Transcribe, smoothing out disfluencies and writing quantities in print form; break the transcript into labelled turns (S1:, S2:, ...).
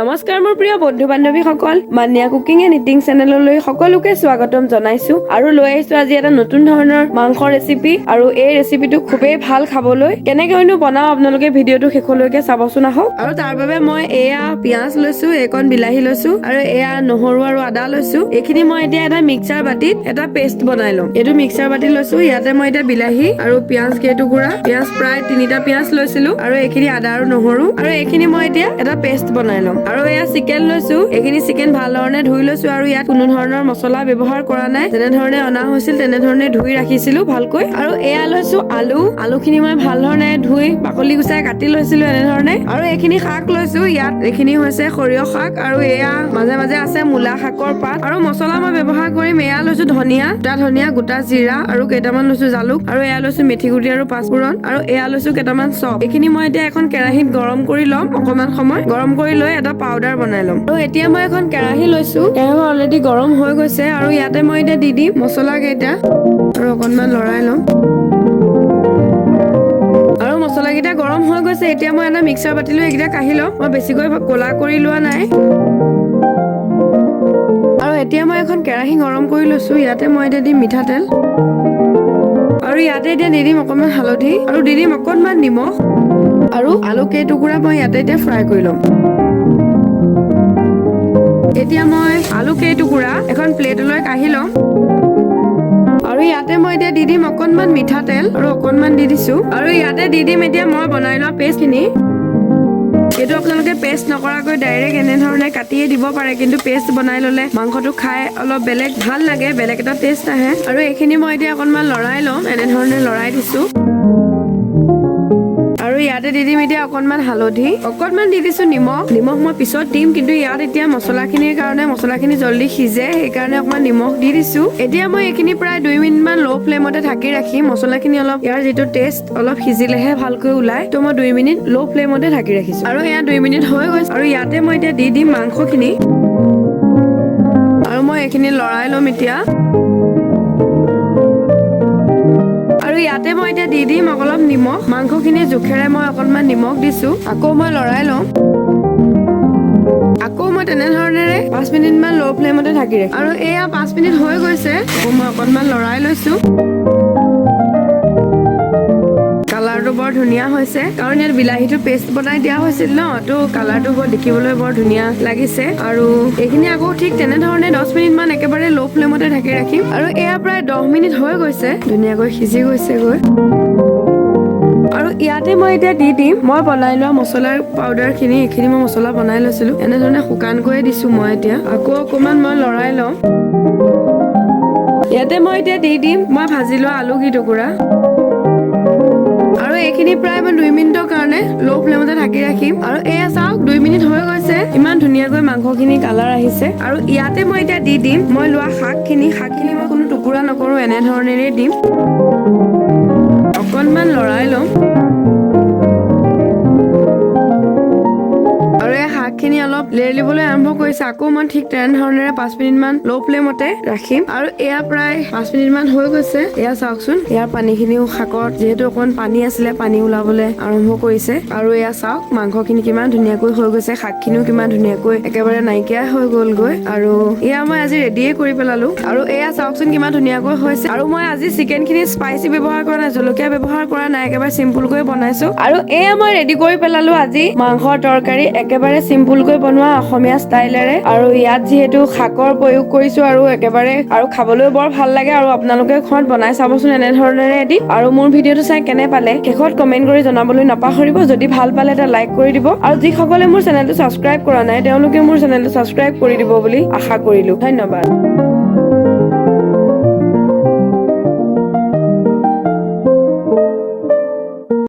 S1: নমস্কাৰ মোৰ প্ৰিয় বন্ধু বান্ধৱীসকল, মান্যা কুকিং এণ্ড ইটিং চেনেললৈ সকলোকে স্বাগতম জনাইছো আৰু লৈ আহিছো আজি এটা নতুন ধৰণৰ মাংস ৰেচিপি আৰু এই ৰেচিপিটো খুবেই ভাল খাবলৈ। কেনেকৈনো বনাও আপোনালোকে ভিডিঅ'টো শেষলৈকে চাবচোন আহক। আৰু তাৰ বাবে মই এয়া পিয়াজ লৈছো, এইকণ বিলাহী লৈছো আৰু এয়া নহৰু আৰু আদা লৈছো। এইখিনি মই এতিয়া এটা মিক্সাৰ বাটিত এটা পেষ্ট বনাই লম। এইটো মিক্সাৰ বাটি লৈছো, ইয়াতে মই এতিয়া বিলাহী আৰু পিয়াজ কেইটুকুৰা, পিয়াজ প্ৰায় 3টা পিয়াজ লৈছিলো আৰু এইখিনি আদা আৰু নহৰু আৰু এইখিনি মই এতিয়া এটা পেষ্ট বনাই লম। আৰু এয়া চিকেন লৈছো, এইখিনি চিকেন ভাল ধৰণে ধুই লৈছো আৰু ইয়াত কোনো ধৰণৰ মছলা ব্যৱহাৰ কৰা নাই। যেনে ধৰণে অনা হৈছিল তেনেধৰণে ধুই ৰাখিছিলো ভালকৈ। আৰু এয়া লৈছো আলুখিনি মই ভাল ধৰণে ধুই বাকলি গুচাই কাটি লৈছিলো এনেধৰণে। আৰু এইখিনি শাক লৈছো, ইয়াত এইখিনি হৈছে সৰিয়হ শাক আৰু এয়া মাজে মাজে আছে মূলা শাকৰ পাত। আৰু মছলা মই ব্যৱহাৰ কৰিম, এয়া লৈছো ধনিয়া, গোটা জিৰা আৰু কেইটামান লৈছো জালুক আৰু এয়া লৈছো মেথি গুটি আৰু পাঁচফোৰণ আৰু এয়া লৈছো কেইটামান চপ। এইখিনি মই এতিয়া এখন কেৰাহীত গৰম কৰি ল'ম, অকমান সময় গৰম কৰি লৈ এটা পাউডাৰ বনাই ল'ম। আৰু এতিয়া মই এখন কেৰাহী লৈছো, কেৰাহী অলৰেডি গৰম হৈ গৈছে আৰু ইয়াতে মই এতিয়া দি দিম মছলা কেইটা আৰু অকনমান লৰাই ল'ম। আৰু মছলা কেইটা গৰম হৈ গৈছে, এতিয়া মই এটা মিক্সাৰ বাটি লৈ এইকেইটা কাঢ়ি ল'ম। মই বেছিকৈ ক'লা কৰি লোৱা নাই। আৰু এতিয়া মই এখন কেৰাহী গৰম কৰি লৈছো, ইয়াতে মই এতিয়া দিম মিঠাতেল আৰু ইয়াতে এতিয়া দি দিম অকনমান হালধি আৰু দি দিম অকনমান নিমখ আৰু আলু কেইটুকুৰা মই ইয়াতে এতিয়া ফ্ৰাই কৰি ল'ম। এতিয়া মই আলু কেইটুকুৰা এখন প্লেটলৈ কাঢ়ি ল'ম আৰু ইয়াতে মই এতিয়া দি দিম অকনমান মিঠাতেল আৰু অকনমান দি দিছো আৰু ইয়াতে দি দিম এতিয়া মই বনাই লোৱা পেষ্ট খিনি। এইটো আপোনালোকে পেষ্ট নকৰাকৈ ডাইৰেক্ট এনেধৰণে কাটিয়ে দিব পাৰে, কিন্তু পেষ্ট বনাই ললে মাংসটো খাই অলপ বেলেগ ভাল লাগে, বেলেগ এটা টেষ্ট আহে। আৰু এইখিনি মই এতিয়া অকনমান লৰাই ল'ম, এনেধৰণে লৰাই দিছো। আৰু ইয়াতে দি দিম এতিয়া অকনমান হালধি, অকনমান দি দিছো নিমখ মই পিছত দিম, কিন্তু ইয়াত এতিয়া মছলাখিনিৰ কাৰণে মছলাখিনি জল্দি সিজে, সেইকাৰণে অকমান নিমখ দি দিছো। এতিয়া মই এইখিনি প্ৰায় 2 মিনিট মান ল' ফ্লেমতে ঢাকি ৰাখি মছলাখিনি অলপ ইয়াৰ যিটো টেষ্ট অলপ সিজিলেহে ভালকৈ ওলাই, তো মই 2 মিনিট ল' ফ্লেমতে ঢাকি ৰাখিছো। আৰু এয়া 2 মিনিট হৈ গৈছে আৰু ইয়াতে মই এতিয়া দি দিম মাংসখিনি আৰু মই এইখিনি লৰাই ল'ম এতিয়া। আৰু ইয়াতে মই এতিয়া দি দিম অলপ নিমখ, মাংসখিনি জোখেৰে মই অকনমান নিমখ দিছো। আকৌ মই লৰাই লম, আকৌ মই তেনেধৰণেৰে 5 মিনিট মান ল' ফ্লেমতে ঢাকি ৰাখিম। আৰু এয়া 5 মিনিট হৈ গৈছে, আকৌ মই অকনমান লৰাই লৈছো। কালাৰটো বৰ ধুনীয়া হৈছে, কাৰণ ইয়াত বিলাহীটো পেষ্ট বনাই দিয়া হৈছিল ন, তো কালাৰটো বৰ দেখিবলৈ বৰ ধুনীয়া লাগিছে। আৰু এইখিনি আকৌ ঠিক তেনেধৰণে 10 মিনিট মান একেবাৰে ল' ফ্লেমতে ঢাকি ৰাখিম। আৰু এয়া প্ৰায় 10 মিনিট হৈ গৈছে, ধুনীয়াকৈ সিজি গৈছে গৈ। আৰু ইয়াতে মই এতিয়া দি দিম মই বনাই লোৱা মছলাৰ পাউডাৰ খিনি। এইখিনি মই মছলা বনাই লৈছিলো, এনেধৰণে শুকানকৈয়ে দিছো মই এতিয়া। আকৌ অকমান মই লৰাই লম। ইয়াতে মই এতিয়া দি দিম মই ভাজি লোৱা আলু কেইটুকুৰা আৰু এইখিনি প্ৰায় মই 2 মিনিটৰ কাৰণে ল' ফ্লেমতে ঢাকি ৰাখিম। আৰু এয়া চাওক 2 মিনিট হৈ গৈছে, ইমান ধুনীয়াকৈ মাংসখিনি কালাৰ আহিছে। আৰু ইয়াতে মই এতিয়া দি দিম মই লোৱা শাকখিনি মই কোনো টুকুৰা নকৰো, এনেধৰণেৰে দিম। অকনমান লৰাই ল'ম আৰু এই শাকখিনি অলপ লেৰেলিবলৈ আৰম্ভ কৰিছে। আকৌ মই ঠিক তেনেধৰণেৰে 5 মিনিট মান ল' ফ্লেমতে ৰাখিম। আৰু এয়া প্ৰায় 5 মিনিট মান হৈ গৈছে, এয়া চাওকচোন ইয়াৰ পানীখিনিও শাকত যিহেতু অকমান পানী আছিলে, পানী ওলাবলৈ আৰম্ভ কৰিছে। আৰু এয়া চাওক মাংসখিনি কিমান ধুনীয়াকৈ হৈ গৈছে, শাকখিনিও কিমান ধুনীয়াকৈ একেবাৰে নাইকিয়া হৈ গ'লগৈ। আৰু এয়া মই আজি ৰেডিয়ে কৰি পেলালো। আৰু এয়া চাওকচোন কিমান ধুনীয়াকৈ হৈছে। আৰু মই আজি চিকেনখিনি স্পাইচি ব্যৱহাৰ কৰা নাই, জলকীয়া ব্যৱহাৰ কৰা নাই, একেবাৰে চিম্পুলকৈ বনাইছো। আৰু এয়া মই ৰেডি কৰি পেলালো আজি মাংসৰ তৰকাৰী, একেবাৰে চিম্পুলকৈ বনোৱা অসমীয়া ষ্টাইলেৰে। আৰু ইয়াত যিহেতু শাকৰ প্ৰয়োগ কৰিছো আৰু একেবাৰে আৰু খাবলৈও বৰ ভাল লাগে। আৰু আপোনালোকে ঘৰত বনাই চাবচোন এনেধৰণেৰে এদিন। আৰু মোৰ ভিডিঅ'টো চাই কেনে পালে শেষত কমেন্ট কৰি জনাবলৈ নাপাহৰিব। যদি ভাল পালে এটা লাইক কৰি দিব, আৰু যিসকলে মোৰ চেনেলটো ছাবস্ক্ৰাইব কৰা নাই তেওঁলোকে মোৰ চেনেলটো ছাবস্ক্ৰাইব কৰি দিব বুলি আশা কৰিলো। ধন্যবাদ।